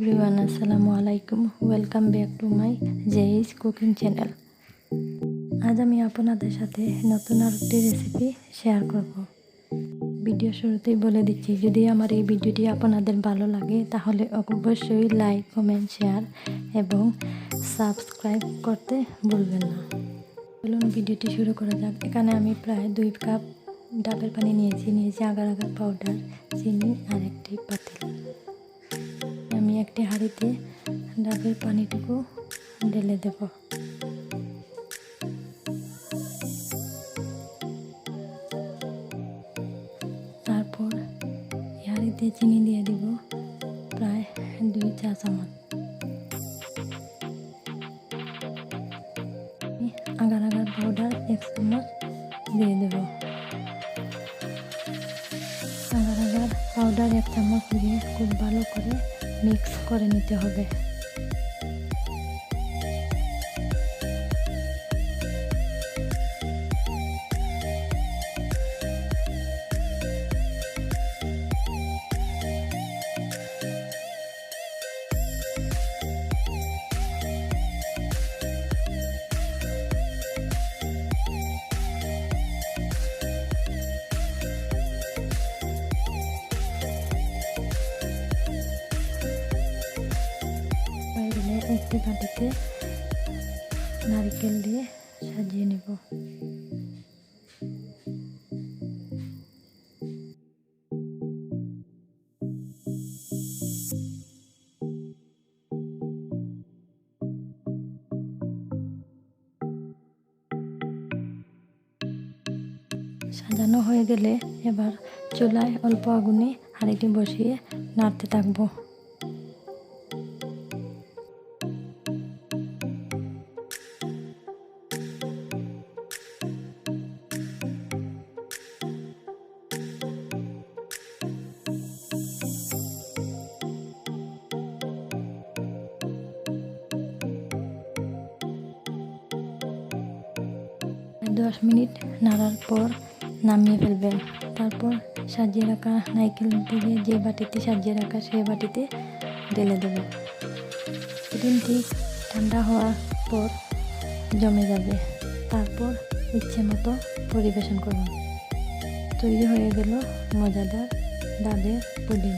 Everyone, আসসালামু আলাইকুম। Welcome back to my জেইজ কুকিং চ্যানেল। আজ আমি আপনাদের সাথে নতুন আরেকটি রেসিপি শেয়ার করব। ভিডিও শুরুতেই বলে দিচ্ছি, যদি আমার এই ভিডিওটি আপনাদের ভালো লাগে তাহলে অবশ্যই লাইক, কমেন্ট, শেয়ার এবং সাবস্ক্রাইব করতে ভুলবেন না। চলুন ভিডিওটি শুরু করা যাক। এখানে আমি প্রায় 2 কাপ ডাবের পানি নিয়েছি আগার আগার পাউডার, চিনি আর একটি পাতিল। আমি একটি হাঁড়িতে ডাবের পানিটুকু ঢেলে দেব। তারপর এই হাঁড়িতে চিনি দিয়ে দিব প্রায় 2 চা চামচ। আগার আগার পাউডার 1 চামচ দিয়ে দেব। আগার আগার পাউডার 1 চামচ দিয়ে খুব ভালো করে মিক্স করে নিতে হবে। একটি বাটিতে নারকেল দিয়ে সাজিয়ে নেব। সাজানো হয়ে গেলে এবার চুলায় অল্প আগুনে হাঁড়িটি বসিয়ে নাড়তে থাকবো। দশ মিনিট নাড়ার পর নামিয়ে ফেলবেন। তারপর সাজিয়ে রাখা নারকেল দিয়ে যে বাটিতে সাজিয়ে রাখা সেই বাটিতে ঢেলে দেবেন। ক্রিমটি ঠান্ডা হওয়ার পর জমে যাবে। তারপর ইচ্ছে মতো পরিবেশন করুন। তৈরি হয়ে গেল মজাদার ডাবের পুডিং।